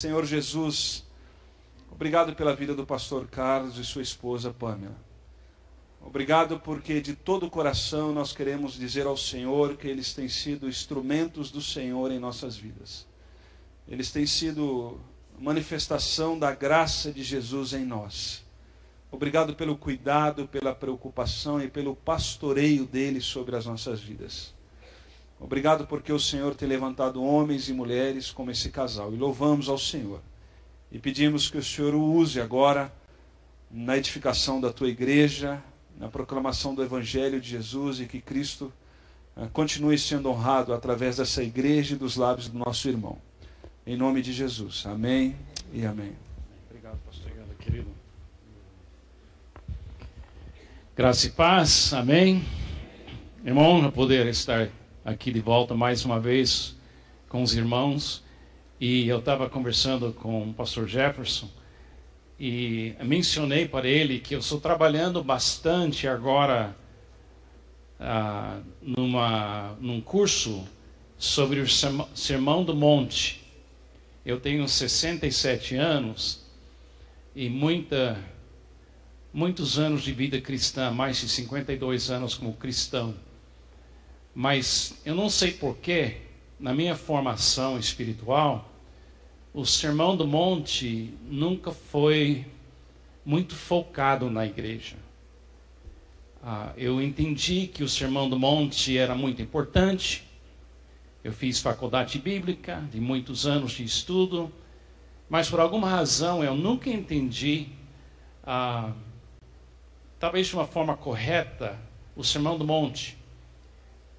Senhor Jesus, obrigado pela vida do pastor Carlos e sua esposa Pamela. Obrigado porque de todo o coração nós queremos dizer ao Senhor que eles têm sido instrumentos do Senhor em nossas vidas. Eles têm sido manifestação da graça de Jesus em nós. Obrigado pelo cuidado, pela preocupação e pelo pastoreio deles sobre as nossas vidas. Obrigado porque o Senhor tem levantado homens e mulheres como esse casal. E louvamos ao Senhor. E pedimos que o Senhor o use agora na edificação da tua igreja, na proclamação do Evangelho de Jesus, e que Cristo continue sendo honrado através dessa igreja e dos lábios do nosso irmão. Em nome de Jesus. Amém e amém. Obrigado, pastor. Obrigado, querido. Graça e paz. Amém. É uma honra poder estar aqui de volta mais uma vez com os irmãos. E eu estava conversando com o pastor Jefferson e mencionei para ele que eu estou trabalhando bastante agora num curso sobre o Sermão do Monte. Eu tenho 67 anos e muitos anos de vida cristã, mais de 52 anos como cristão. Mas eu não sei porquê, na minha formação espiritual, o Sermão do Monte nunca foi muito focado na igreja. Eu entendi que o Sermão do Monte era muito importante. Eu fiz faculdade bíblica, de muitos anos de estudo, mas por alguma razão eu nunca entendi, talvez de uma forma correta, o Sermão do Monte.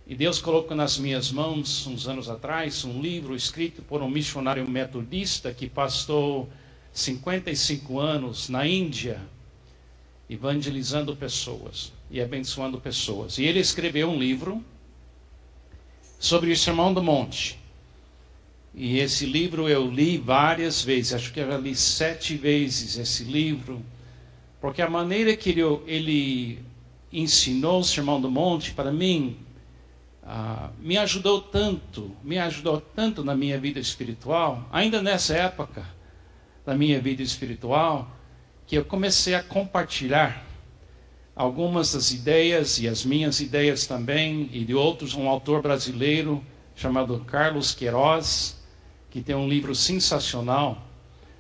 E Deus colocou nas minhas mãos, uns anos atrás, um livro escrito por um missionário metodista que pastou 55 anos na Índia, evangelizando pessoas e abençoando pessoas. E ele escreveu um livro sobre o Sermão do Monte. E esse livro eu li várias vezes, acho que eu já li 7 vezes esse livro, porque a maneira que ele ensinou o Sermão do Monte, para mim, me ajudou tanto na minha vida espiritual, ainda nessa época da minha vida espiritual, que eu comecei a compartilhar algumas das ideias, e as minhas ideias também, e de outros, um autor brasileiro chamado Carlos Queiroz, que tem um livro sensacional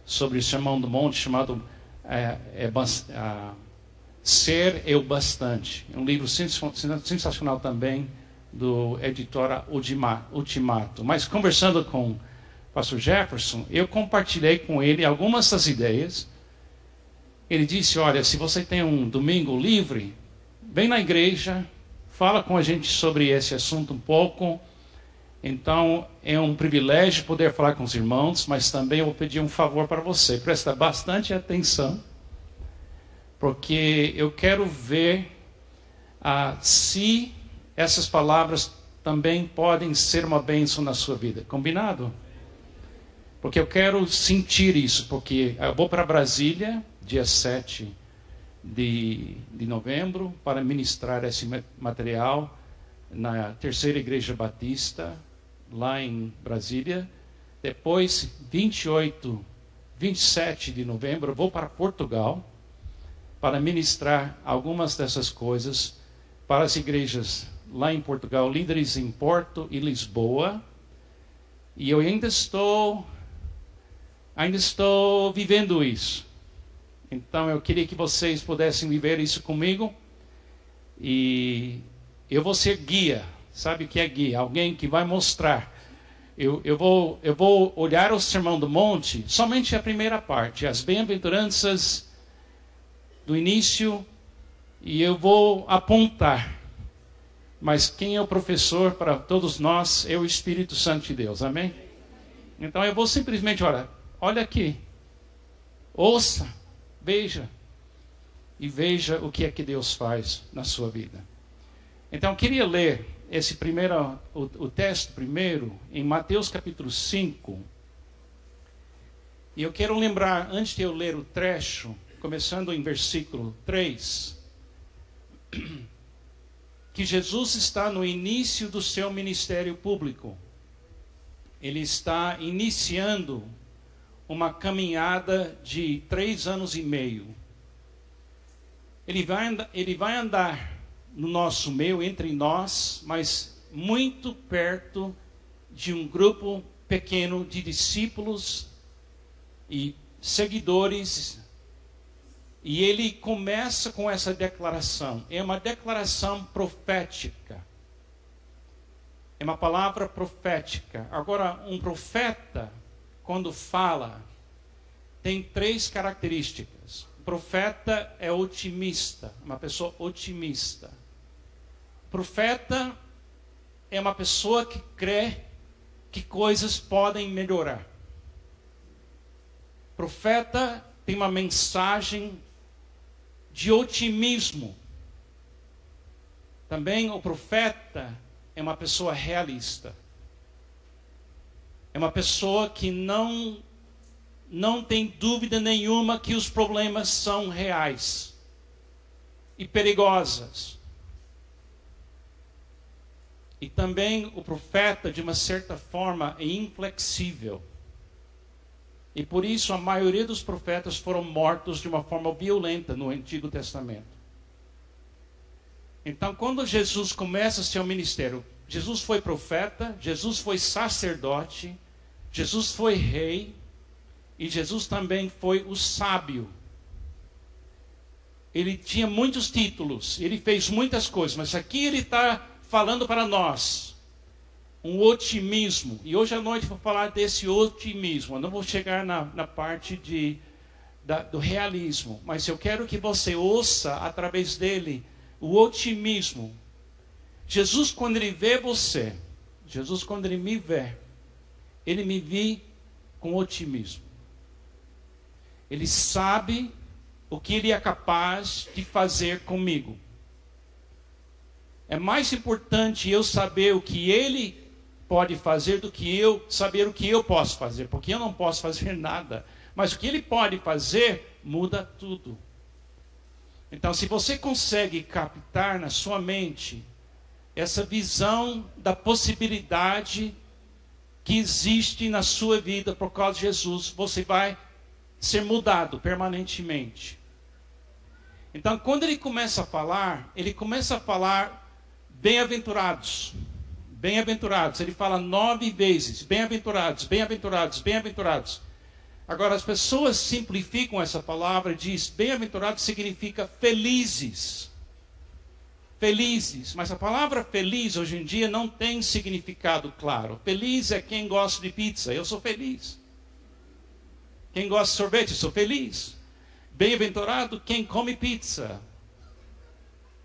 sobre o Sermão do Monte, chamado Ser Eu Bastante. É um livro sensacional também, do editora Ultimato. Mas conversando com o pastor Jefferson, eu compartilhei com ele algumas das ideias. Ele disse: olha, se você tem um domingo livre, vem na igreja, fala com a gente sobre esse assunto um pouco. Então é um privilégio poder falar com os irmãos, mas também eu vou pedir um favor para você. Presta bastante atenção, porque eu quero ver se essas palavras também podem ser uma bênção na sua vida. Combinado? Porque eu quero sentir isso. Porque eu vou para Brasília, dia 7 de novembro, para ministrar esse material na Terceira Igreja Batista, lá em Brasília. Depois, 27 de novembro, eu vou para Portugal, para ministrar algumas dessas coisas para as igrejas lá em Portugal, líderes em Porto e Lisboa. E eu ainda estou vivendo isso. Então eu queria que vocês pudessem viver isso comigo. E eu vou ser guia. Sabe o que é guia? Alguém que vai mostrar. Eu vou olhar o Sermão do Monte, somente a primeira parte, as bem-aventuranças do início, e eu vou apontar. Mas quem é o professor para todos nós é o Espírito Santo de Deus, amém? Então eu vou simplesmente, olha aqui, ouça, veja, e veja o que é que Deus faz na sua vida. Então eu queria ler esse o texto primeiro, em Mateus capítulo 5, e eu quero lembrar, antes de eu ler o trecho, começando em versículo 3, que Jesus está no início do seu ministério público. Ele está iniciando uma caminhada de 3 anos e meio. Ele vai andar no nosso meio, entre nós, mas muito perto de um grupo pequeno de discípulos e seguidores. E ele começa com essa declaração. É uma declaração profética. É uma palavra profética. Agora, um profeta, quando fala, tem 3 características. O profeta é otimista, uma pessoa otimista. O profeta é uma pessoa que crê que coisas podem melhorar. O profeta tem uma mensagem de otimismo. Também o profeta é uma pessoa realista. É uma pessoa que não tem dúvida nenhuma que os problemas são reais e perigosos. E também o profeta, de uma certa forma, é inflexível. E por isso a maioria dos profetas foram mortos de uma forma violenta no Antigo Testamento. Então, quando Jesus começa seu ministério, Jesus foi profeta, Jesus foi sacerdote, Jesus foi rei, e Jesus também foi o sábio. Ele tinha muitos títulos, ele fez muitas coisas, mas aqui ele está falando para nós um otimismo. E hoje à noite eu vou falar desse otimismo. Eu não vou chegar na parte do realismo, mas eu quero que você ouça através dele o otimismo. Jesus, quando ele vê você, Jesus, quando ele me vê, ele me vê com otimismo. Ele sabe o que ele é capaz de fazer comigo. É mais importante eu saber o que ele pode fazer do que eu saber o que eu posso fazer, porque eu não posso fazer nada. Mas o que ele pode fazer muda tudo. Então, se você consegue captar na sua mente essa visão da possibilidade que existe na sua vida por causa de Jesus, você vai ser mudado permanentemente. Então, quando ele começa a falar bem-aventurados. Bem-aventurados. Ele fala 9 vezes. Bem-aventurados, bem-aventurados, bem-aventurados. Agora, as pessoas simplificam essa palavra e diz, bem-aventurados significa felizes. Felizes. Mas a palavra feliz, hoje em dia, não tem significado claro. Feliz é quem gosta de pizza. Eu sou feliz. Quem gosta de sorvete, eu sou feliz. Bem-aventurado quem come pizza.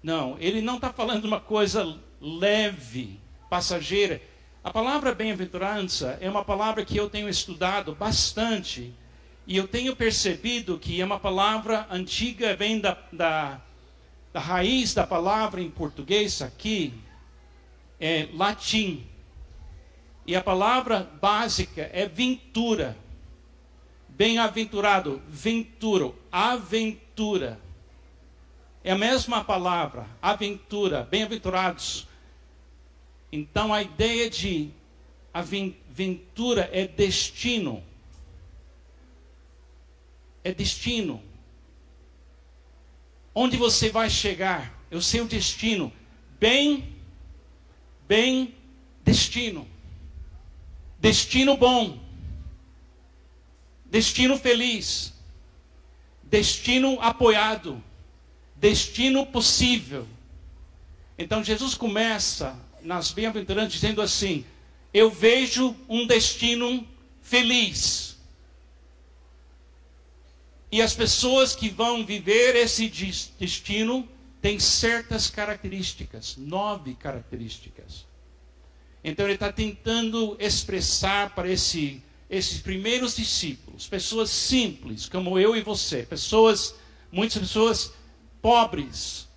Não, ele não está falando de uma coisa leve, passageira. A palavra bem-aventurança é uma palavra que eu tenho estudado bastante. E eu tenho percebido que é uma palavra antiga, vem da raiz da palavra em português aqui, é latim. E a palavra básica é ventura. Bem-aventurado, venturo, aventura. É a mesma palavra, aventura, bem-aventurados. Então a ideia de aventura é destino. É destino. Onde você vai chegar? É o seu destino. Bem, destino. Destino bom. Destino feliz. Destino apoiado. Destino possível. Então Jesus começa nas bem-aventuranças dizendo assim: eu vejo um destino feliz. E as pessoas que vão viver esse destino têm certas características, 9 características. Então ele está tentando expressar para esses primeiros discípulos, pessoas simples, como eu e você, muitas pessoas pobres,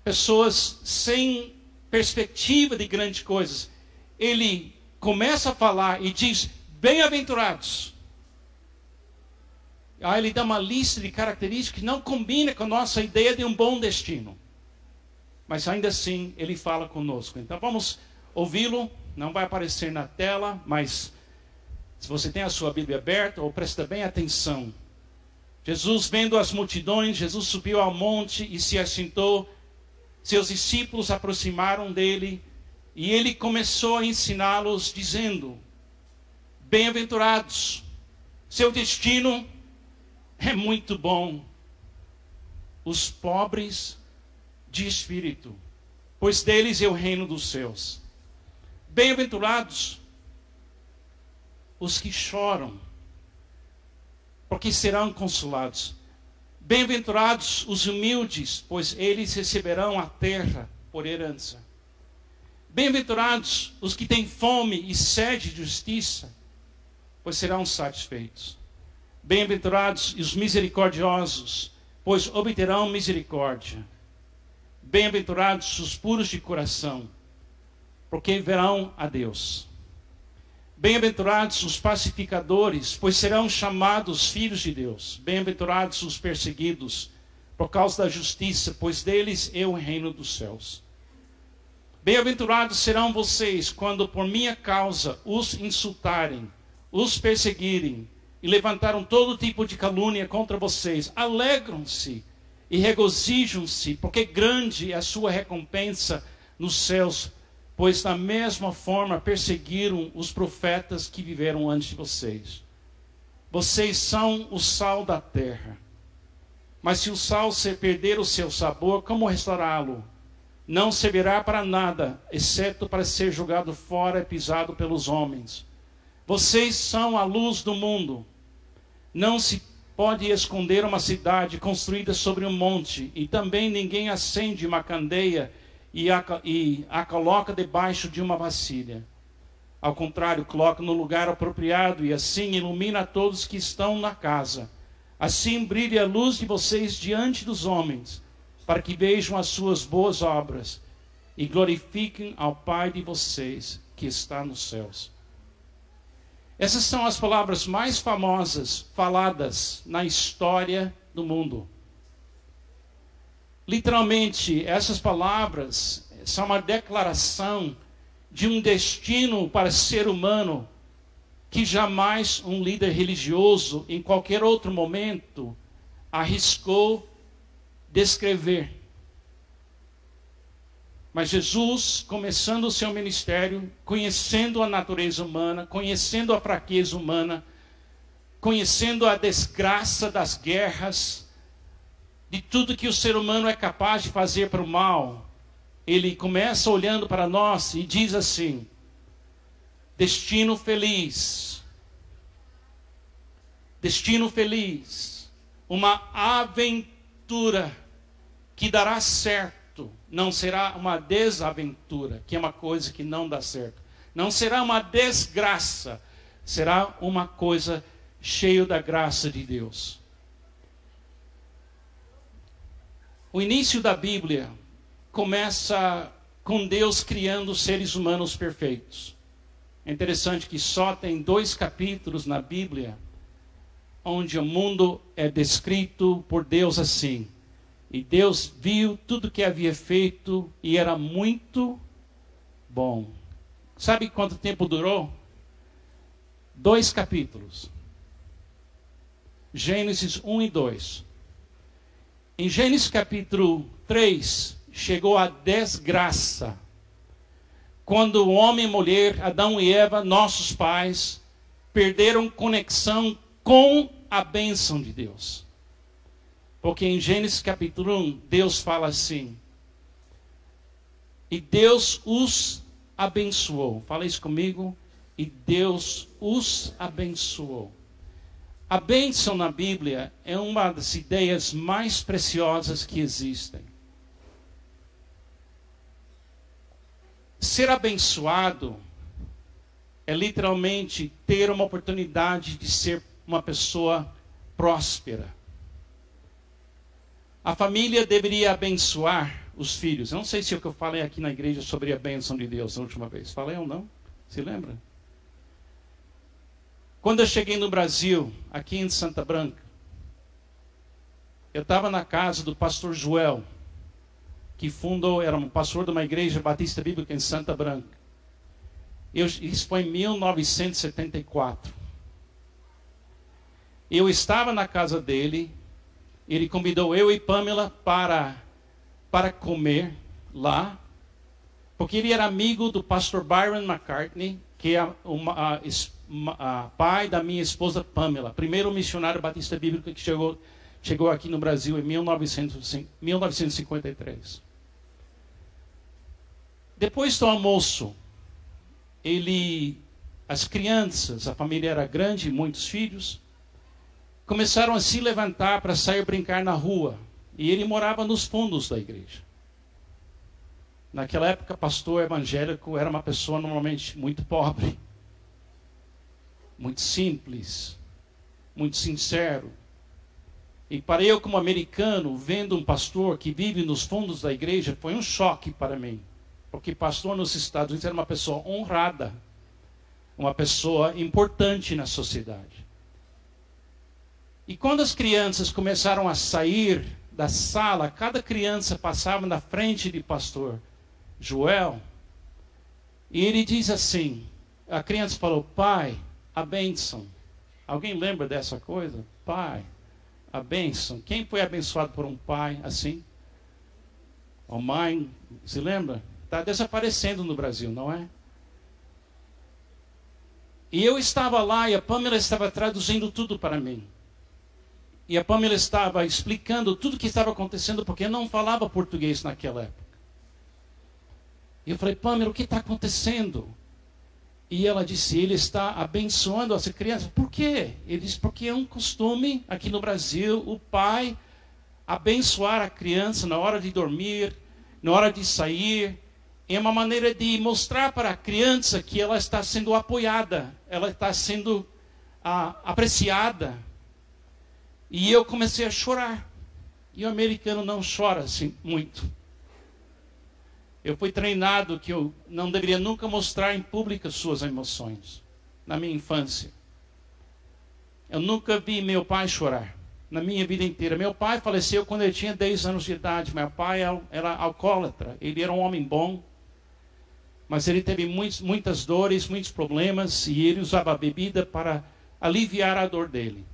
pessoas sem perspectiva de grandes coisas. Ele começa a falar e diz, bem-aventurados. Aí ele dá uma lista de características que não combina com a nossa ideia de um bom destino. Mas ainda assim, ele fala conosco. Então vamos ouvi-lo. Não vai aparecer na tela, mas Se você tem a sua Bíblia aberta, ou presta bem atenção. Jesus, vendo as multidões, Jesus subiu ao monte e se assentou. Seus discípulos aproximaram dele e ele começou a ensiná-los, dizendo: bem-aventurados, seu destino é muito bom. Os pobres de espírito, pois deles é o reino dos céus. Bem-aventurados os que choram, porque serão consolados. Bem-aventurados os humildes, pois eles receberão a terra por herança. Bem-aventurados os que têm fome e sede de justiça, pois serão satisfeitos. Bem-aventurados os misericordiosos, pois obterão misericórdia. Bem-aventurados os puros de coração, porque verão a Deus. Bem-aventurados os pacificadores, pois serão chamados filhos de Deus. Bem-aventurados os perseguidos, por causa da justiça, pois deles é o reino dos céus. Bem-aventurados serão vocês, quando por minha causa os insultarem, os perseguirem, e levantaram todo tipo de calúnia contra vocês. Alegram-se e regozijam-se, porque grande é a sua recompensa nos céus, pois da mesma forma perseguiram os profetas que viveram antes de vocês. Vocês são o sal da terra. Mas se o sal perder o seu sabor, como restaurá-lo? Não servirá para nada, exceto para ser jogado fora e pisado pelos homens. Vocês são a luz do mundo. Não se pode esconder uma cidade construída sobre um monte, e também ninguém acende uma candeia e a coloca debaixo de uma vasilha. Ao contrário, coloca no lugar apropriado, e assim ilumina todos que estão na casa. Assim brilhe a luz de vocês diante dos homens, para que vejam as suas boas obras e glorifiquem ao Pai de vocês que está nos céus. Essas são as palavras mais famosas faladas na história do mundo. Literalmente, essas palavras são uma declaração de um destino para ser humano que jamais um líder religioso, em qualquer outro momento, arriscou descrever. Mas Jesus, começando o seu ministério, conhecendo a natureza humana, conhecendo a fraqueza humana, conhecendo a desgraça das guerras, de tudo que o ser humano é capaz de fazer para o mal, ele começa olhando para nós e diz assim: destino feliz, uma aventura que dará certo. Não será uma desaventura, que é uma coisa que não dá certo. Não será uma desgraça, será uma coisa cheia da graça de Deus. O início da Bíblia começa com Deus criando seres humanos perfeitos. É interessante que só tem 2 capítulos na Bíblia onde o mundo é descrito por Deus assim. E Deus viu tudo que havia feito e era muito bom. Sabe quanto tempo durou? 2 capítulos. Gênesis 1 e 2. Em Gênesis capítulo 3, chegou a desgraça. Quando o homem e a mulher, Adão e Eva, nossos pais, perderam conexão com a bênção de Deus. Porque em Gênesis capítulo 1, Deus fala assim: e Deus os abençoou. Fala isso comigo. E Deus os abençoou. A bênção na Bíblia é uma das ideias mais preciosas que existem. Ser abençoado é literalmente ter uma oportunidade de ser uma pessoa próspera. A família deveria abençoar os filhos. Eu não sei se é o que eu falei aqui na igreja sobre a bênção de Deus na última vez. Falei ou não? Se lembra? Quando eu cheguei no Brasil, aqui em Santa Branca, eu estava na casa do pastor Joel, que fundou, era um pastor de uma igreja batista bíblica em Santa Branca. Isso foi em 1974. Eu estava na casa dele, ele convidou eu e Pamela para comer lá, porque ele era amigo do pastor Byron McCartney, que é pai da minha esposa Pamela, primeiro missionário batista bíblico que chegou aqui no Brasil em 1953. Depois do almoço, as crianças, a família era grande, muitos filhos, começaram a se levantar para sair brincar na rua. E ele morava nos fundos da igreja. Naquela época, pastor evangélico era uma pessoa normalmente muito pobre, muito simples, muito sincero. E para eu, como americano, vendo um pastor que vive nos fundos da igreja, foi um choque para mim. Porque pastor nos Estados Unidos era uma pessoa honrada, uma pessoa importante na sociedade. E quando as crianças começaram a sair da sala, cada criança passava na frente de pastor Joel, e ele diz assim, a criança falou, pai, a bênção. Alguém lembra dessa coisa? Pai, a bênção. Quem foi abençoado por um pai assim? A mãe, se lembra? Está desaparecendo no Brasil, não é? E eu estava lá e a Pamela estava traduzindo tudo para mim. E a Pamela estava explicando tudo o que estava acontecendo, porque eu não falava português naquela época. E eu falei, Pamela, o que está acontecendo? E ela disse, ele está abençoando essa criança. Por quê? Ele disse, porque é um costume aqui no Brasil, o pai abençoar a criança na hora de dormir, na hora de sair. É uma maneira de mostrar para a criança que ela está sendo apoiada, ela está sendo apreciada. E eu comecei a chorar. E o americano não chora assim muito. Eu fui treinado que eu não deveria nunca mostrar em público suas emoções. Na minha infância. Eu nunca vi meu pai chorar. Na minha vida inteira. Meu pai faleceu quando eu tinha 10 anos de idade. Meu pai era alcoólatra. Ele era um homem bom. Mas ele teve muitas dores, muitos problemas. E ele usava a bebida para aliviar a dor dele.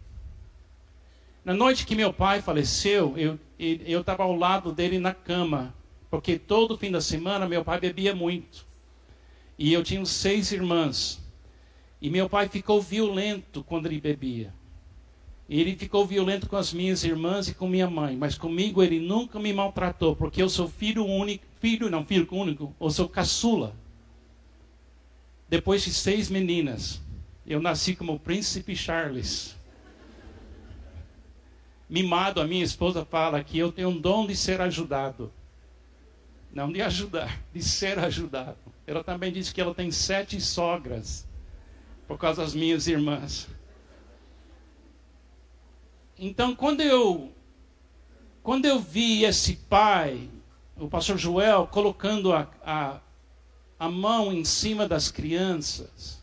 Na noite que meu pai faleceu, eu estava ao lado dele na cama. Porque todo fim da semana meu pai bebia muito. E eu tinha 6 irmãs. E meu pai ficou violento quando ele bebia. E ele ficou violento com as minhas irmãs e com minha mãe. Mas comigo ele nunca me maltratou. Porque eu sou filho único. Filho único. Eu sou caçula. Depois de 6 meninas. Eu nasci como o príncipe Charles. Mimado, a minha esposa fala que eu tenho um dom de ser ajudado. Não de ajudar, de ser ajudado. Ela também disse que ela tem 7 sogras. Por causa das minhas irmãs. Então, quando eu vi esse pai, o pastor Joel, colocando a mão em cima das crianças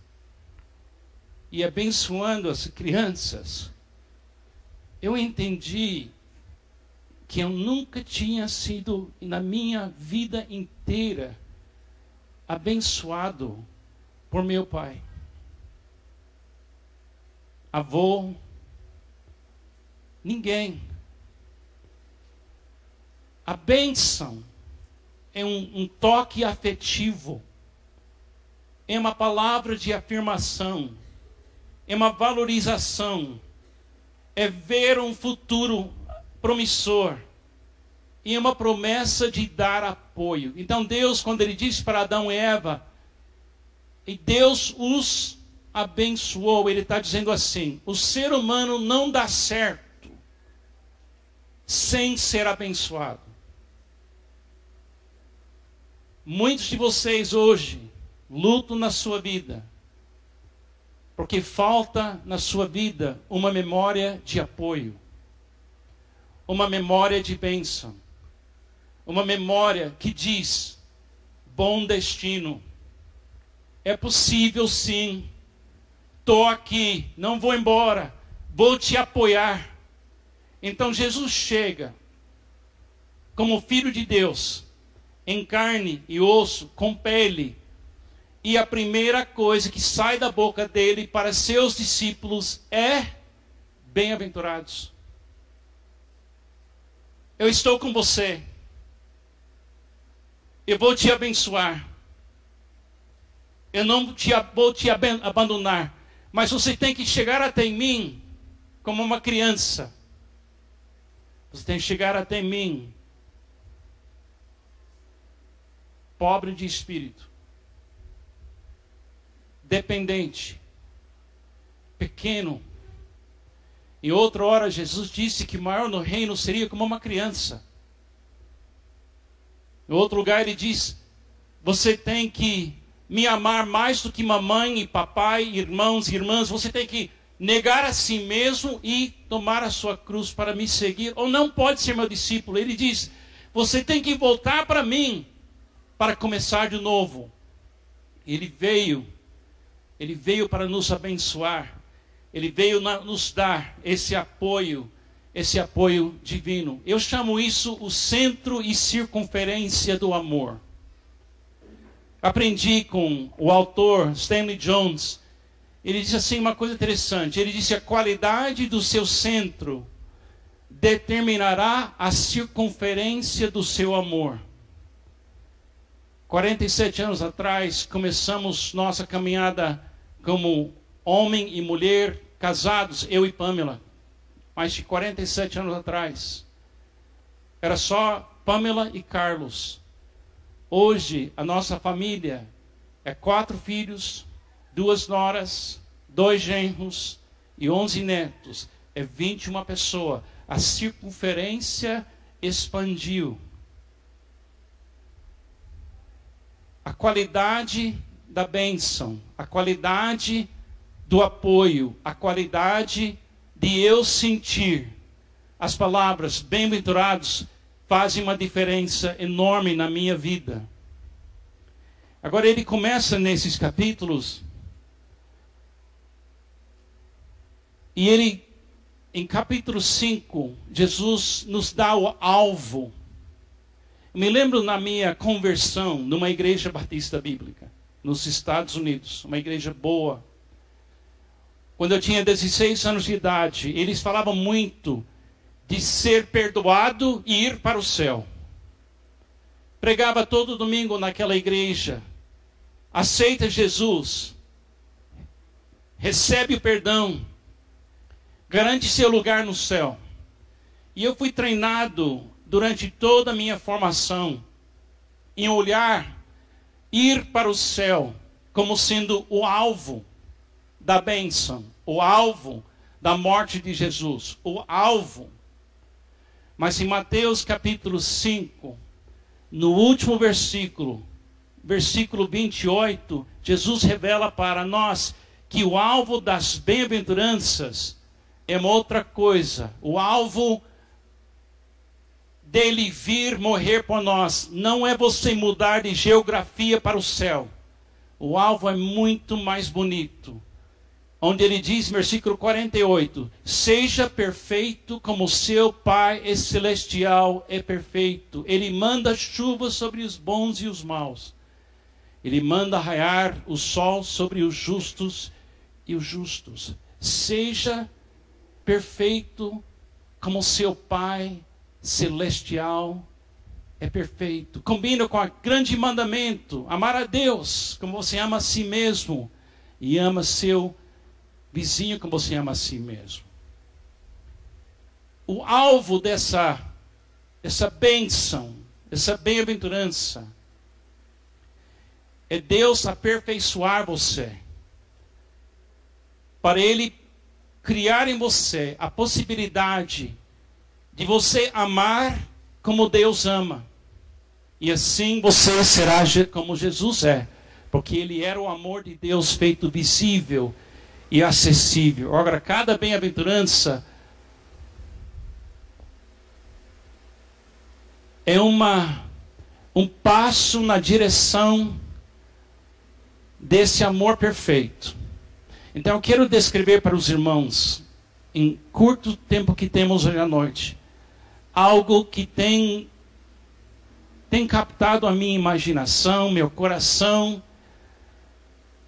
e abençoando as crianças, eu entendi que eu nunca tinha sido, na minha vida inteira, abençoado por meu pai. Avô, ninguém. A bênção é um toque afetivo, é uma palavra de afirmação, é uma valorização, é ver um futuro promissor e é uma promessa de dar apoio. Então Deus, quando Ele disse para Adão e Eva, e Deus os abençoou, Ele está dizendo assim, o ser humano não dá certo sem ser abençoado. Muitos de vocês hoje lutam na sua vida, porque falta na sua vida uma memória de apoio, uma memória de bênção, uma memória que diz, bom destino, é possível sim, estou aqui, não vou embora, vou te apoiar. Então Jesus chega como Filho de Deus, em carne e osso, com pele, e a primeira coisa que sai da boca dele para seus discípulos é bem-aventurados. Eu estou com você. Eu vou te abençoar. Eu não vou te abandonar. Mas você tem que chegar até mim como uma criança. Você tem que chegar até mim pobre de espírito, dependente, pequeno. Em outra hora, Jesus disse que maior no reino seria como uma criança. Em outro lugar, ele diz: você tem que me amar mais do que mamãe e papai, irmãos e irmãs. Você tem que negar a si mesmo e tomar a sua cruz para me seguir. Ou não pode ser meu discípulo. Ele diz: você tem que voltar para mim para começar de novo. Ele veio para nos abençoar. Ele veio nos dar esse apoio divino. Eu chamo isso o centro e circunferência do amor. Aprendi com o autor Stanley Jones. Ele disse assim uma coisa interessante. Ele disse: a qualidade do seu centro determinará a circunferência do seu amor. 47 anos atrás, começamos nossa caminhada como homem e mulher casados, eu e Pamela. Mais de 47 anos atrás. Era só Pamela e Carlos. Hoje, a nossa família é 4 filhos, 2 noras, 2 genros e 11 netos. É 21 pessoas. A circunferência expandiu. A qualidade da bênção, a qualidade do apoio, a qualidade de eu sentir. As palavras bem-aventurados fazem uma diferença enorme na minha vida. Agora ele começa nesses capítulos e ele, em capítulo 5, Jesus nos dá o alvo. Eu me lembro na minha conversão numa igreja batista bíblica, nos Estados Unidos, uma igreja boa. Quando eu tinha 16 anos de idade, eles falavam muito de ser perdoado e ir para o céu. Pregava todo domingo naquela igreja. Aceita Jesus. Recebe o perdão. Garante seu lugar no céu. E eu fui treinado durante toda a minha formação em olhar, ir para o céu como sendo o alvo da bênção, o alvo da morte de Jesus, o alvo. Mas em Mateus capítulo 5, no último versículo, versículo 28, Jesus revela para nós que o alvo das bem-aventuranças é uma outra coisa. O alvo dele vir morrer por nós não é você mudar de geografia para o céu. O alvo é muito mais bonito. Onde ele diz, versículo 48, seja perfeito como seu Pai celestial é perfeito. Ele manda chuva sobre os bons e os maus. Ele manda raiar o sol sobre os justos e os justos. Seja perfeito como seu Pai celestial é perfeito. Combina com o grande mandamento, amar a Deus como você ama a si mesmo e ama seu vizinho como você ama a si mesmo. O alvo dessa bênção, essa bem-aventurança, é Deus aperfeiçoar você, para Ele criar em você a possibilidade de você amar como Deus ama. E assim você será como Jesus é, porque Ele era o amor de Deus feito visível e acessível. Agora, cada bem-aventurança é um passo na direção desse amor perfeito. Então eu quero descrever para os irmãos, em curto tempo que temos hoje à noite, algo que tem captado a minha imaginação, meu coração,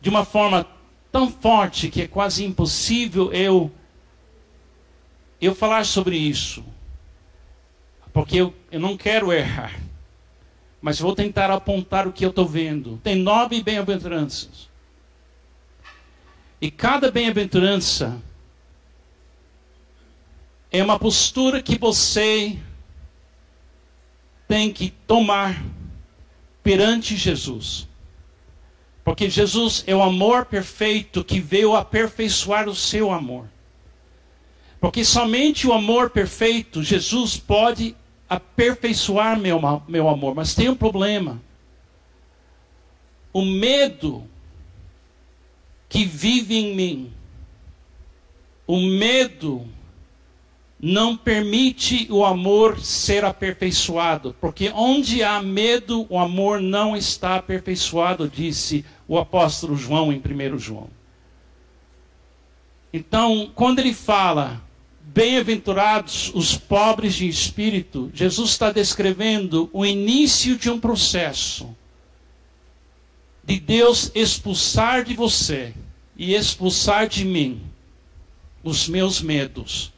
de uma forma tão forte que é quase impossível eu eu falar sobre isso, porque eu não quero errar, mas vou tentar apontar o que eu estou vendo. Tem 9 bem-aventuranças. E cada bem-aventurança é uma postura que você tem que tomar perante Jesus. Porque Jesus é o amor perfeito que veio aperfeiçoar o seu amor. Porque somente o amor perfeito, Jesus pode aperfeiçoar meu amor. Mas tem um problema. O medo que vive em mim, o medo não permite o amor ser aperfeiçoado. Porque onde há medo, o amor não está aperfeiçoado, disse o apóstolo João em 1 João. Então, quando ele fala, bem-aventurados os pobres de espírito, Jesus está descrevendo o início de um processo de Deus expulsar de você e expulsar de mim os meus medos.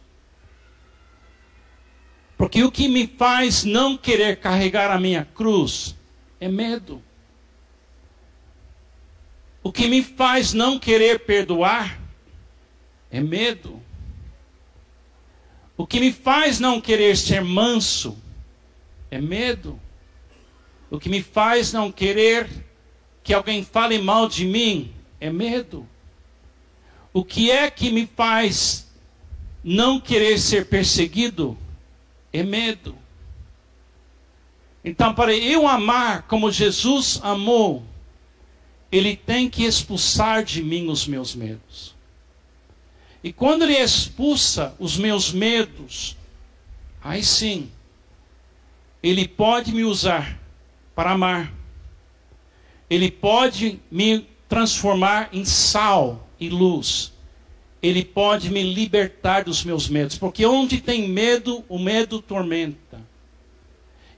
Porque o que me faz não querer carregar a minha cruz é medo. O que me faz não querer perdoar é medo. O que me faz não querer ser manso é medo. O que me faz não querer que alguém fale mal de mim é medo. O que é que me faz não querer ser perseguido é medo. Então, para eu amar como Jesus amou, Ele tem que expulsar de mim os meus medos. E quando Ele expulsa os meus medos, aí sim, Ele pode me usar para amar. Ele pode me transformar em sal e luz. Ele pode me libertar dos meus medos. Porque onde tem medo, o medo tormenta.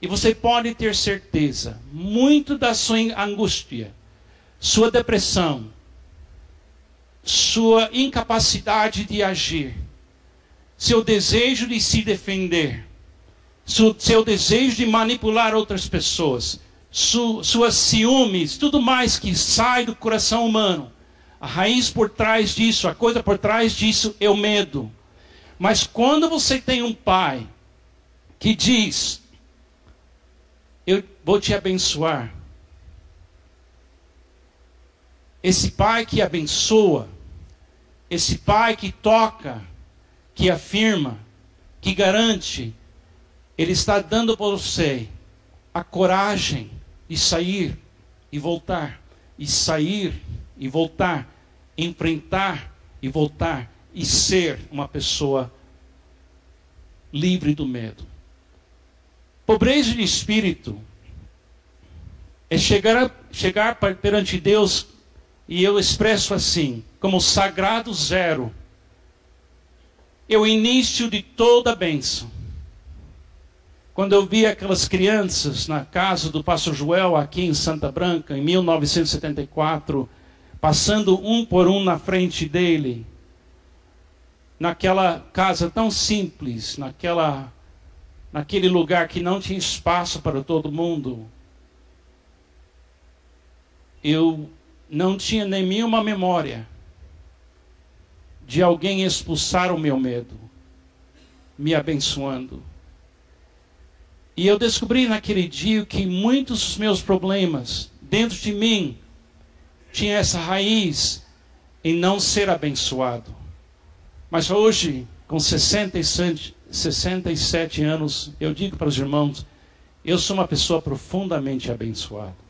E você pode ter certeza, muito da sua angústia, sua depressão, sua incapacidade de agir, seu desejo de se defender, seu desejo de manipular outras pessoas, suas ciúmes, tudo mais que sai do coração humano, a raiz por trás disso, a coisa por trás disso é o medo. Mas quando você tem um pai que diz, eu vou te abençoar, esse pai que abençoa, esse pai que toca, que afirma, que garante, ele está dando para você a coragem de sair e voltar, e sair e voltar, enfrentar e voltar, e ser uma pessoa livre do medo. Pobreza de espírito é chegar perante Deus, e eu expresso assim, como sagrado zero, é o início de toda a bênção. Quando eu vi aquelas crianças na casa do pastor Joel, aqui em Santa Branca, em 1974, passando um por um na frente dele, naquela casa tão simples, naquele lugar que não tinha espaço para todo mundo, eu não tinha nenhuma memória de alguém expulsar o meu medo, me abençoando. E eu descobri naquele dia que muitos dos meus problemas dentro de mim tinha essa raiz em não ser abençoado. Mas hoje, com 67 anos, eu digo para os irmãos, eu sou uma pessoa profundamente abençoada.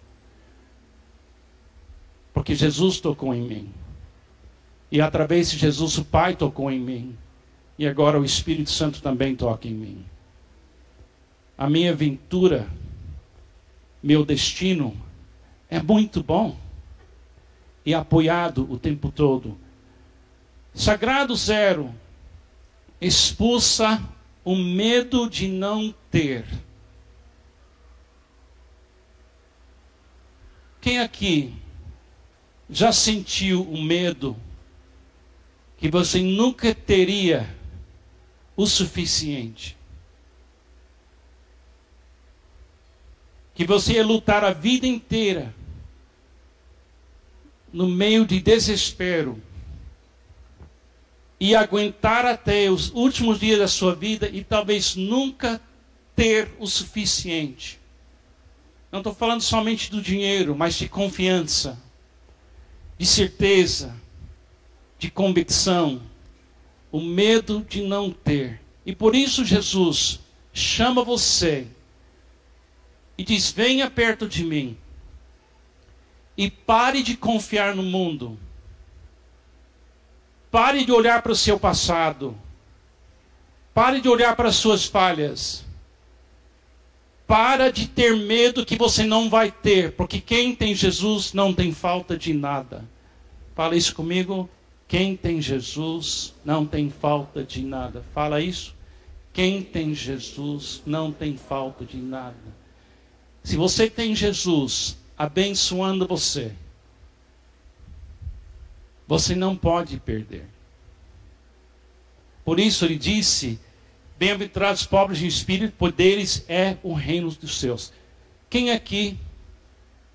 Porque Jesus tocou em mim. E através de Jesus o Pai tocou em mim. E agora o Espírito Santo também toca em mim. A minha aventura, meu destino é muito bom. E apoiado o tempo todo. Sagrado zero expulsa o medo de não ter. Quem aqui já sentiu o medo que você nunca teria o suficiente. Que você ia lutar a vida inteira no meio de desespero e aguentar até os últimos dias da sua vida e talvez nunca ter o suficiente. Não estou falando somente do dinheiro, mas de confiança, de certeza, de convicção, o medo de não ter. E por isso Jesus chama você e diz: venha perto de mim e pare de confiar no mundo. Pare de olhar para o seu passado. Pare de olhar para as suas falhas. Para de ter medo que você não vai ter, porque quem tem Jesus não tem falta de nada. Fala isso comigo. Quem tem Jesus não tem falta de nada. Fala isso. Quem tem Jesus não tem falta de nada. Se você tem Jesus abençoando você, você não pode perder. Por isso ele disse: bem-aventurados os pobres de espírito, pois deles é o reino dos céus. Quem aqui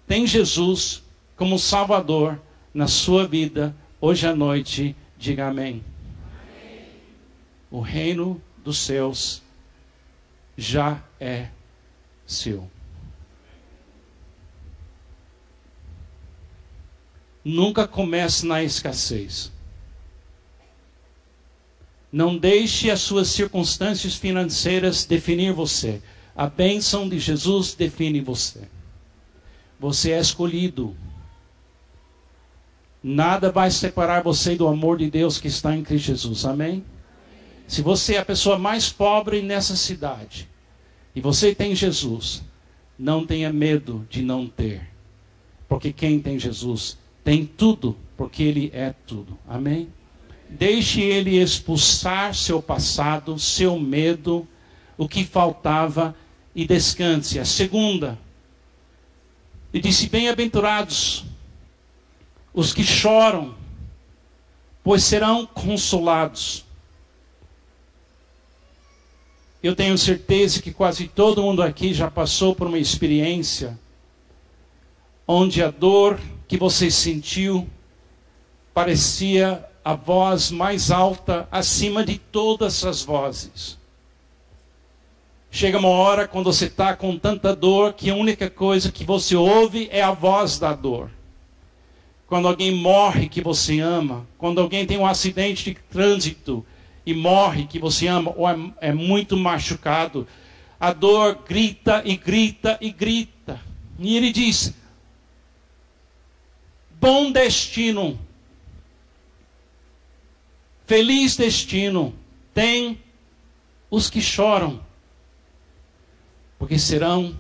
tem Jesus como Salvador na sua vida hoje à noite, diga amém. Amém. O reino dos céus já é seu. Nunca comece na escassez. Não deixe as suas circunstâncias financeiras definir você. A bênção de Jesus define você. Você é escolhido. Nada vai separar você do amor de Deus que está em Cristo Jesus. Amém? Se você é a pessoa mais pobre nessa cidade e você tem Jesus, não tenha medo de não ter. Porque quem tem Jesus tem tudo, porque Ele é tudo. Amém? Deixe Ele expulsar seu passado, seu medo, o que faltava, e descanse. A segunda, ele disse: bem-aventurados os que choram, pois serão consolados. Eu tenho certeza que quase todo mundo aqui já passou por uma experiência onde a dor que você sentiu parecia a voz mais alta acima de todas as vozes. Chega uma hora quando você está com tanta dor que a única coisa que você ouve é a voz da dor. Quando alguém morre que você ama, quando alguém tem um acidente de trânsito e morre que você ama, ou é muito machucado, a dor grita e grita e grita. E ele diz: bom destino, feliz destino tem os que choram, porque serão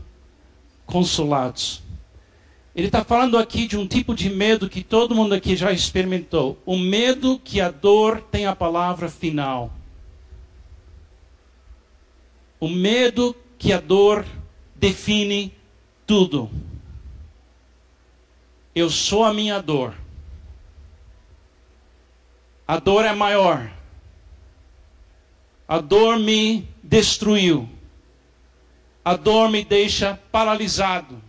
consolados. Ele está falando aqui de um tipo de medo que todo mundo aqui já experimentou. O medo que a dor tem a palavra final. O medo que a dor define tudo. Eu sou a minha dor. A dor é maior. A dor me destruiu. A dor me deixa paralisado.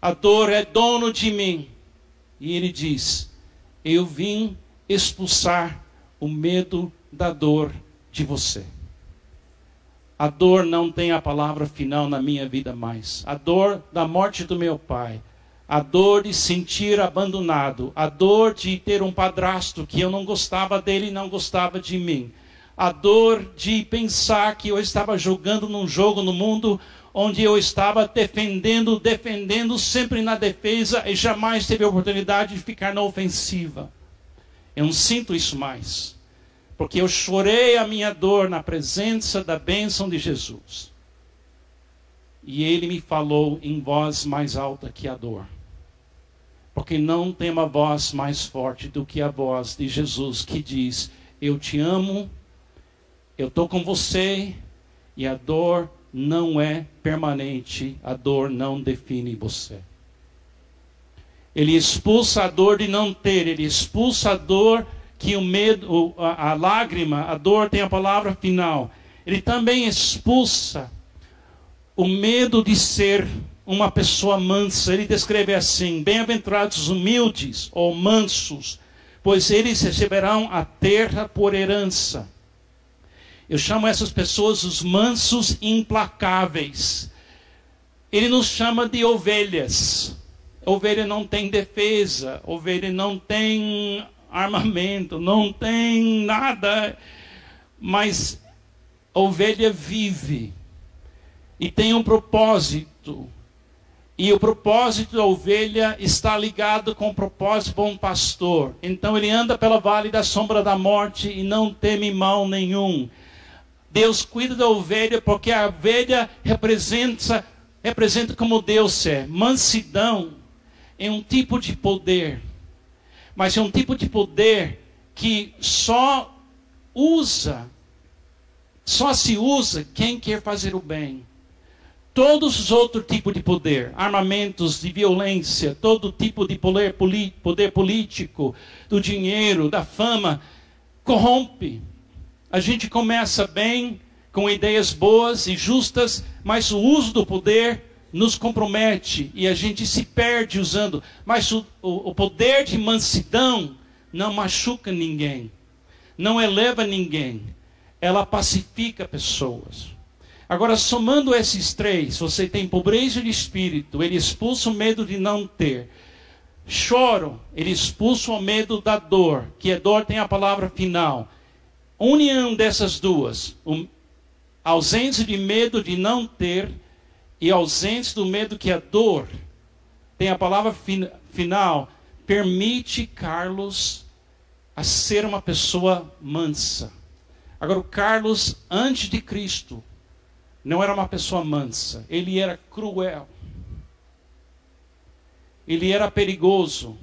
A dor é dono de mim. E ele diz: eu vim expulsar o medo da dor de você. A dor não tem a palavra final na minha vida mais. A dor da morte do meu pai. A dor de sentir abandonado. A dor de ter um padrasto que eu não gostava dele e não gostava de mim. A dor de pensar que eu estava jogando num jogo no mundo onde eu estava defendendo sempre na defesa e jamais teve a oportunidade de ficar na ofensiva. Eu não sinto isso mais. Porque eu chorei a minha dor na presença da bênção de Jesus. E ele me falou em voz mais alta que a dor. Porque não tem uma voz mais forte do que a voz de Jesus que diz: eu te amo, eu estou com você, e a dor não é permanente, a dor não define você. Ele expulsa a dor de não ter, ele expulsa a dor que o medo, a lágrima, a dor tem a palavra final. Ele também expulsa o medo de ser uma pessoa mansa. Ele descreve assim: bem-aventurados os humildes ou mansos, pois eles receberão a terra por herança. Eu chamo essas pessoas os mansos implacáveis. Ele nos chama de ovelhas. Ovelha não tem defesa, ovelha não tem armamento, não tem nada, mas a ovelha vive e tem um propósito. E o propósito da ovelha está ligado com o propósito de bom pastor. Então ele anda pela vale da sombra da morte e não teme mal nenhum. Deus cuida da ovelha porque a ovelha representa como Deus é. Mansidão é um tipo de poder, mas é um tipo de poder que só se usa quem quer fazer o bem. Todos os outros tipos de poder, armamentos de violência, todo tipo de poder político, do dinheiro, da fama, corrompe. A gente começa bem, com ideias boas e justas, mas o uso do poder nos compromete e a gente se perde usando. Mas o poder de mansidão não machuca ninguém, não eleva ninguém, ela pacifica pessoas. Agora, somando esses três, você tem pobreza de espírito, ele expulsa o medo de não ter. Choro, ele expulsa o medo da dor, que a dor tem a palavra final. União dessas duas, ausência de medo de não ter e ausência do medo que a dor tem a palavra final, permite Carlos a ser uma pessoa mansa. Agora, o Carlos, antes de Cristo, não era uma pessoa mansa, ele era cruel, ele era perigoso,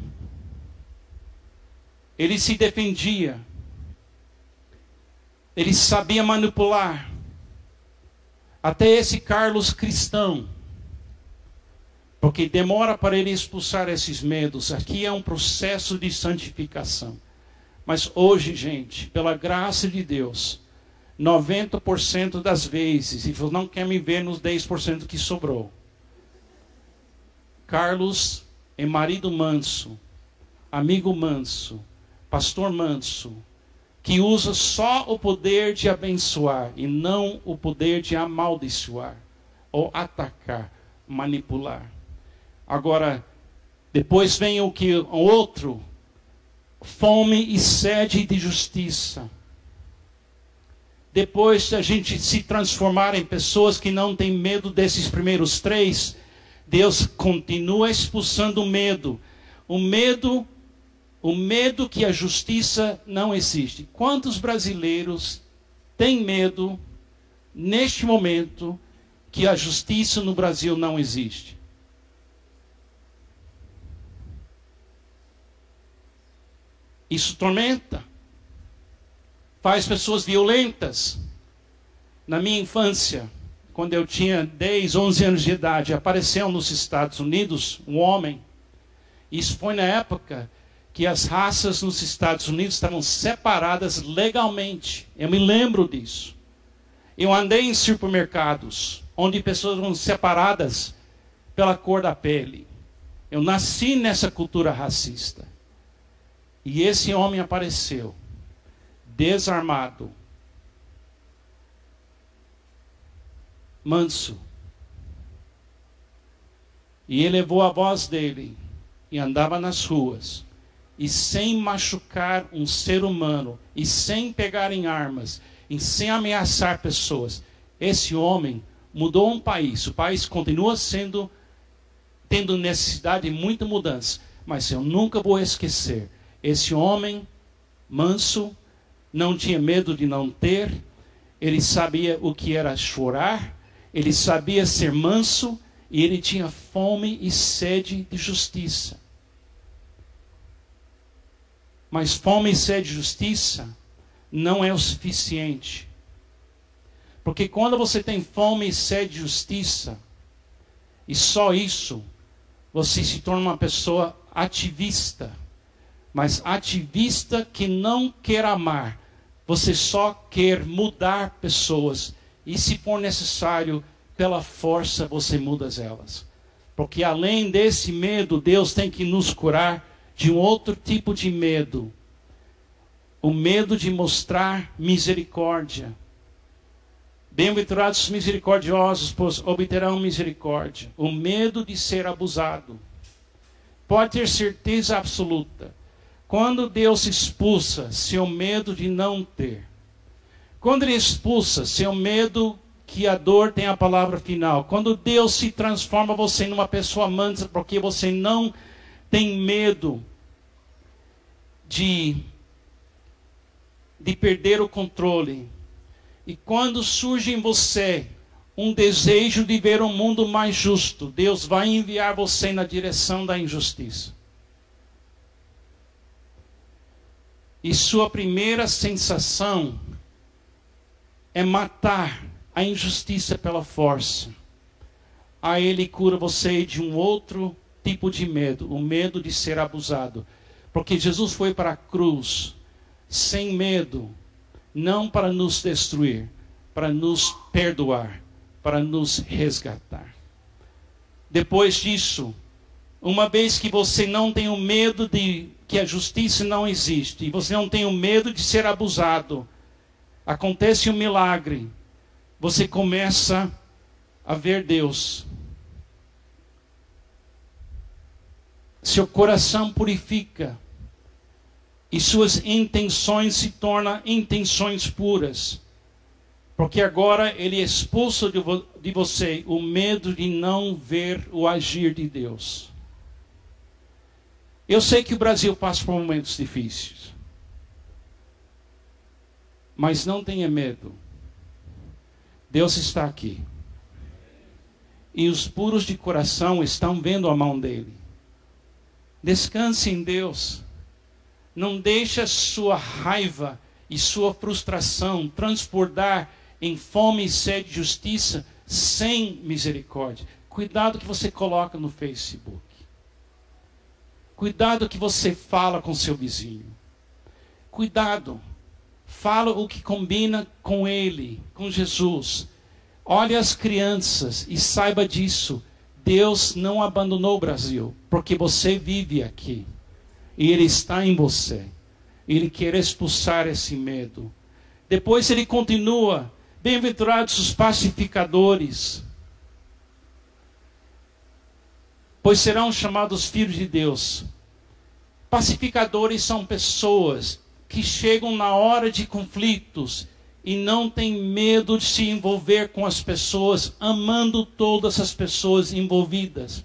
ele se defendia, ele sabia manipular. Até esse Carlos cristão, porque demora para ele expulsar esses medos. Aqui é um processo de santificação. Mas hoje, gente, pela graça de Deus, 90% das vezes, e você não quer me ver nos 10% que sobrou, Carlos é marido manso, amigo manso, pastor manso, que usa só o poder de abençoar e não o poder de amaldiçoar, ou atacar, manipular. Agora, depois vem o outro, fome e sede de justiça. Depois a gente se transformar em pessoas que não têm medo desses primeiros três, Deus continua expulsando o medo. O medo que a justiça não existe. Quantos brasileiros têm medo, neste momento, que a justiça no Brasil não existe? Isso tormenta. Faz pessoas violentas. Na minha infância, quando eu tinha 10, 11 anos de idade, apareceu nos Estados Unidos um homem. Isso foi na época que as raças nos Estados Unidos estavam separadas legalmente. Eu me lembro disso. Eu andei em supermercados onde pessoas eram separadas pela cor da pele. Eu nasci nessa cultura racista. E esse homem apareceu, desarmado, manso. E elevou a voz dele e andava nas ruas. E sem machucar um ser humano, e sem pegar em armas, e sem ameaçar pessoas. Esse homem mudou um país. O país continua tendo necessidade de muita mudança. Mas eu nunca vou esquecer. Esse homem manso, não tinha medo de não ter. Ele sabia o que era chorar. Ele sabia ser manso. E ele tinha fome e sede de justiça. Mas fome e sede de justiça não é o suficiente. Porque quando você tem fome e sede de justiça, e só isso, você se torna uma pessoa ativista, Mas ativista que não quer amar, você só quer mudar pessoas. E se for necessário, pela força você muda elas. Porque além desse medo, Deus tem que nos curar de um outro tipo de medo. O medo de mostrar misericórdia. Bem-aventurados os misericordiosos, pois obterão misericórdia. O medo de ser abusado. Pode ter certeza absoluta. Quando Deus expulsa seu medo de não ter. Quando Ele expulsa seu medo que a dor tem a palavra final. Quando Deus se transforma você numa pessoa mansa, porque você não tem medo de perder o controle. E quando surge em você um desejo de ver um mundo mais justo, Deus vai enviar você na direção da injustiça. E sua primeira sensação é matar a injustiça pela força. Aí Ele cura você de um outro tipo de medo, o medo de ser abusado. Porque Jesus foi para a cruz sem medo, não para nos destruir, para nos perdoar, para nos resgatar. Depois disso, uma vez que você não tem o medo de que a justiça não existe, e você não tem o medo de ser abusado, acontece um milagre. Você começa a ver Deus. Seu coração purifica. E suas intenções se tornam intenções puras. Porque agora Ele expulsa de você o medo de não ver o agir de Deus. Eu sei que o Brasil passa por momentos difíceis. Mas não tenha medo. Deus está aqui. E os puros de coração estão vendo a mão dEle. Descanse em Deus. Não deixe a sua raiva e sua frustração transbordar em fome e sede de justiça sem misericórdia. Cuidado que você coloca no Facebook. Cuidado que você fala com seu vizinho. Cuidado. Fala o que combina com Ele, com Jesus. Olhe as crianças e saiba disso. Deus não abandonou o Brasil, porque você vive aqui. E Ele está em você. Ele quer expulsar esse medo. Depois Ele continua. Bem-aventurados os pacificadores, pois serão chamados filhos de Deus. Pacificadores são pessoas que chegam na hora de conflitos e não têm medo de se envolver com as pessoas, amando todas as pessoas envolvidas.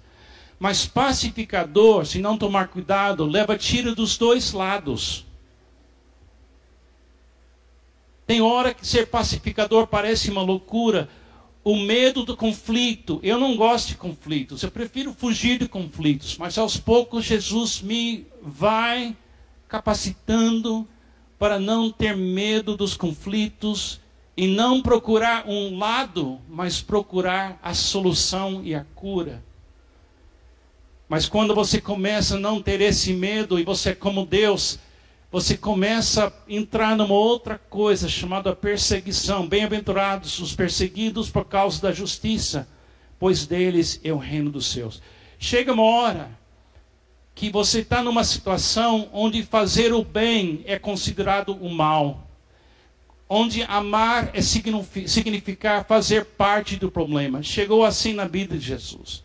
Mas pacificador, se não tomar cuidado, leva tiro dos dois lados. Tem hora que ser pacificador parece uma loucura. O medo do conflito. Eu não gosto de conflitos. Eu prefiro fugir de conflitos. Mas aos poucos Jesus me vai capacitando para não ter medo dos conflitos e não procurar um lado, mas procurar a solução e a cura. Mas quando você começa a não ter esse medo e você é como Deus, você começa a entrar numa outra coisa chamada perseguição. Bem-aventurados os perseguidos por causa da justiça, pois deles é o reino dos céus. Chega uma hora que você está numa situação onde fazer o bem é considerado o mal. Onde amar é significar fazer parte do problema. Chegou assim na vida de Jesus.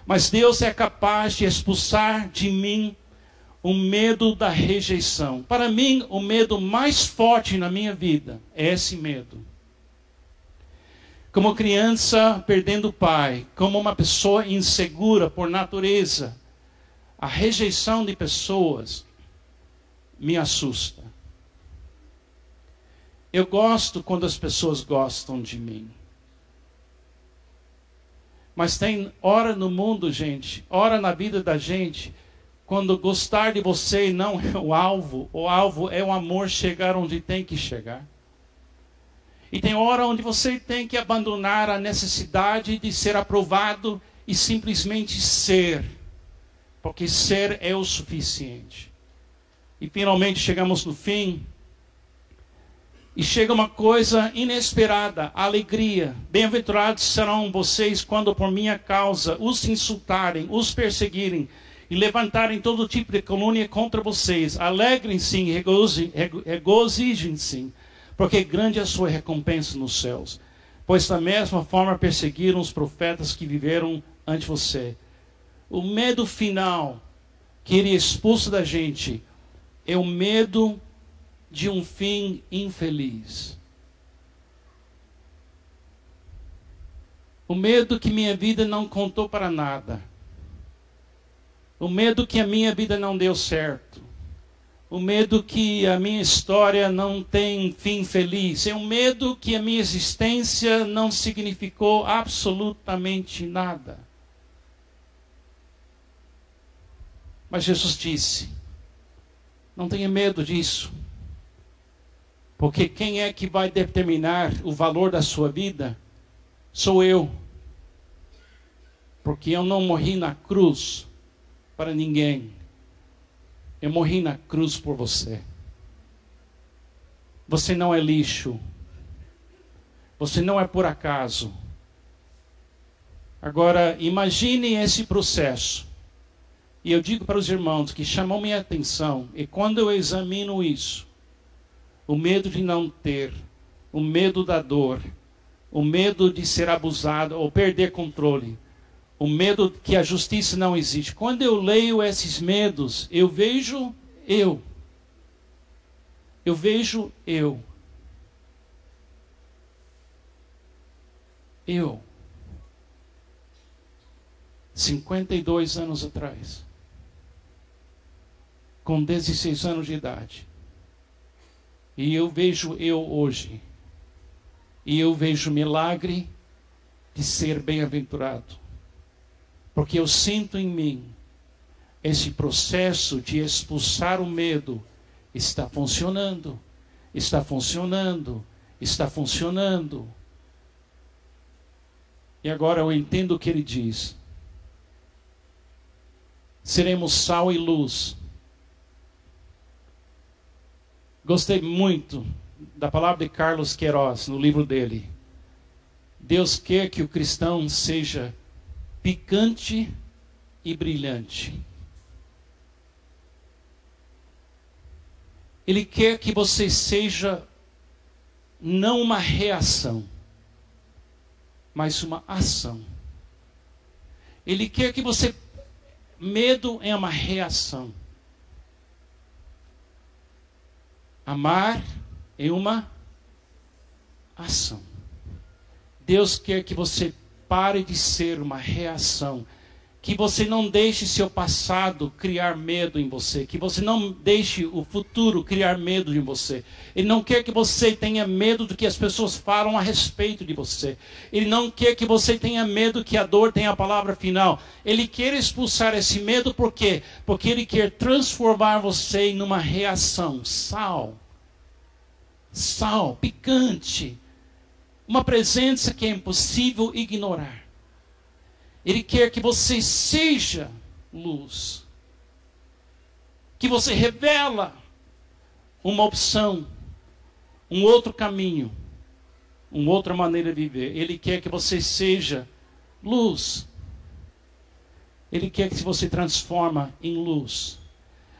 Mas Deus é capaz de expulsar de mim o medo da rejeição. Para mim, o medo mais forte na minha vida é esse medo. Como criança perdendo o pai, como uma pessoa insegura por natureza, a rejeição de pessoas me assusta. Eu gosto quando as pessoas gostam de mim. Mas tem hora no mundo, gente, hora na vida da gente, quando gostar de você não é o alvo é o amor chegar onde tem que chegar. E tem hora onde você tem que abandonar a necessidade de ser aprovado e simplesmente ser. Porque ser é o suficiente. E finalmente chegamos no fim. E chega uma coisa inesperada, a alegria. Bem-aventurados serão vocês quando por minha causa os insultarem, os perseguirem e levantarem todo tipo de calúnia contra vocês. Alegrem-se e regozijem-se, porque grande é a sua recompensa nos céus. Pois da mesma forma perseguiram os profetas que viveram ante de você. O medo final que ele expulsa da gente é o medo de um fim infeliz. O medo que minha vida não contou para nada. O medo que a minha vida não deu certo. O medo que a minha história não tem fim feliz. É um medo que a minha existência não significou absolutamente nada. Mas Jesus disse, não tenha medo disso. Porque quem é que vai determinar o valor da sua vida? Sou eu. Porque eu não morri na cruz para ninguém. Eu morri na cruz por você. Você não é lixo. Você não é por acaso. Agora, imagine esse processo. E eu digo para os irmãos que chamam minha atenção, e quando eu examino isso, o medo de não ter, o medo da dor, o medo de ser abusado ou perder controle, o medo que a justiça não existe. Quando eu leio esses medos, eu vejo eu. Eu vejo eu. Eu. 52 anos atrás. Com 16 anos de idade. E eu vejo eu hoje. E eu vejo o milagre de ser bem-aventurado. Porque eu sinto em mim esse processo de expulsar o medo está funcionando, está funcionando, está funcionando. E agora eu entendo o que ele diz. Seremos sal e luz. Gostei muito da palavra de Carlos Queiroz no livro dele. Deus quer que o cristão seja picante e brilhante. Ele quer que você seja não uma reação, mas uma ação. Ele quer que você... Medo é uma reação. Amar é uma ação. Deus quer que você pare de ser uma reação. Que você não deixe seu passado criar medo em você. Que você não deixe o futuro criar medo em você. Ele não quer que você tenha medo do que as pessoas falam a respeito de você. Ele não quer que você tenha medo que a dor tenha a palavra final. Ele quer expulsar esse medo por quê? Porque ele quer transformar você em uma reação. Sal. Sal, picante. Uma presença que é impossível ignorar. Ele quer que você seja luz. Que você revela uma opção, um outro caminho, uma outra maneira de viver. Ele quer que você seja luz. Ele quer que você transforme em luz.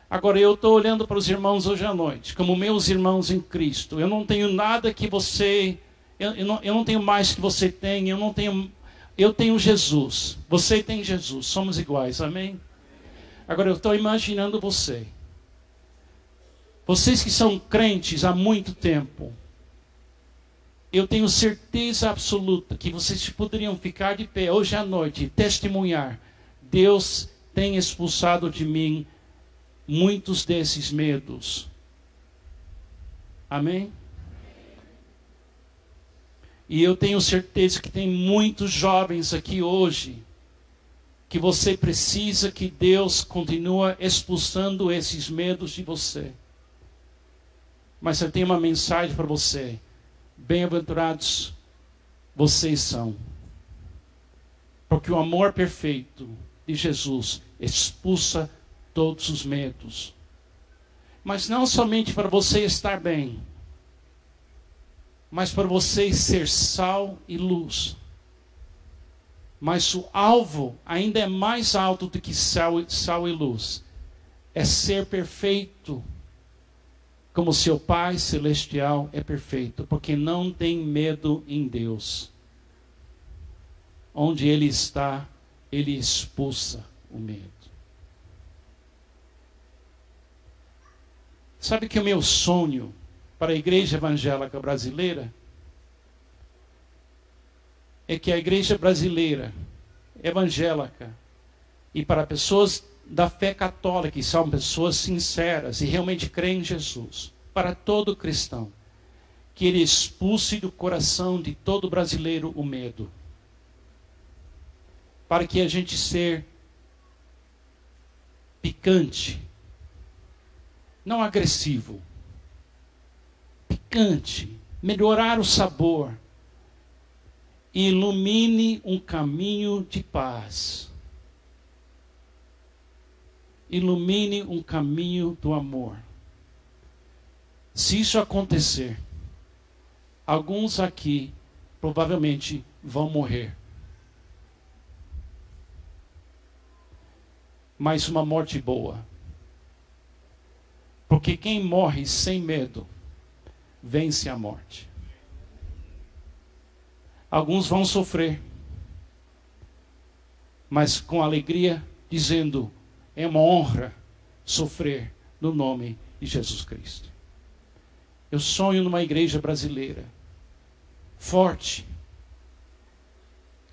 Agora eu estou olhando para os irmãos hoje à noite, como meus irmãos em Cristo. Eu não tenho nada que você... Eu não tenho mais que você tem, eu tenho Jesus, você tem Jesus, somos iguais, amém? Agora eu estou imaginando você. Vocês que são crentes há muito tempo, eu tenho certeza absoluta que vocês poderiam ficar de pé hoje à noite e testemunhar. Deus tem expulsado de mim muitos desses medos. Amém? E eu tenho certeza que tem muitos jovens aqui hoje que você precisa que Deus continue expulsando esses medos de você. Mas eu tenho uma mensagem para você. Bem-aventurados vocês são. Porque o amor perfeito de Jesus expulsa todos os medos. Mas não somente para você estar bem, mas para você ser sal e luz. Mas o alvo ainda é mais alto do que sal e luz. É ser perfeito, como seu Pai Celestial é perfeito, porque não tem medo em Deus. Onde Ele está, Ele expulsa o medo. Sabe que o meu sonho para a igreja evangélica brasileira é que a igreja brasileira, evangélica, e para pessoas da fé católica, que são pessoas sinceras e realmente creem em Jesus, para todo cristão, que ele expulse do coração de todo brasileiro o medo, para que a gente ser picante, não agressivo, picante, melhorar o sabor, e ilumine um caminho de paz. Ilumine um caminho do amor. Se isso acontecer, alguns aqui provavelmente vão morrer. Mas uma morte boa. Porque quem morre sem medo, vence a morte. Alguns vão sofrer, mas com alegria, dizendo: é uma honra sofrer no nome de Jesus Cristo. Eu sonho numa igreja brasileira, forte,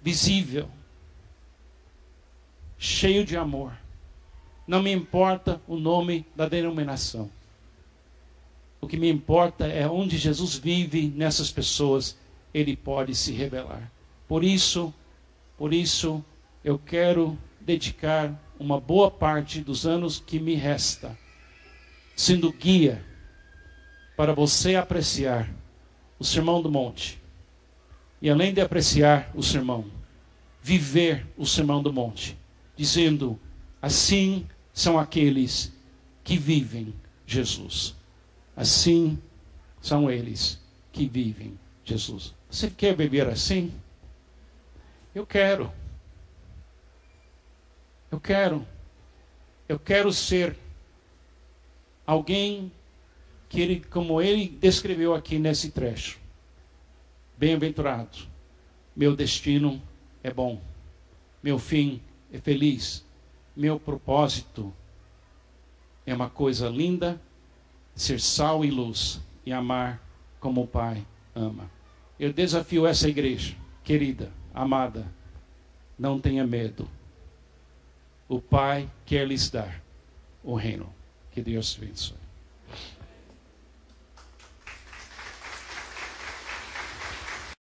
visível, cheio de amor. Não me importa o nome da denominação. O que me importa é onde Jesus vive nessas pessoas. Ele pode se revelar. Por isso, eu quero dedicar uma boa parte dos anos que me resta, sendo guia para você apreciar o Sermão do Monte. E além de apreciar o sermão, viver o Sermão do Monte, dizendo: assim são aqueles que vivem Jesus. Assim são eles que vivem Jesus. Você quer viver assim? Eu quero. Eu quero ser alguém que ele, como ele descreveu aqui nesse trecho. Bem-aventurado. Meu destino é bom. Meu fim é feliz. Meu propósito é uma coisa linda, ser sal e luz e amar como o Pai ama. Eu desafio essa igreja, querida, amada, não tenha medo. O Pai quer lhes dar o reino. Que Deus te abençoe.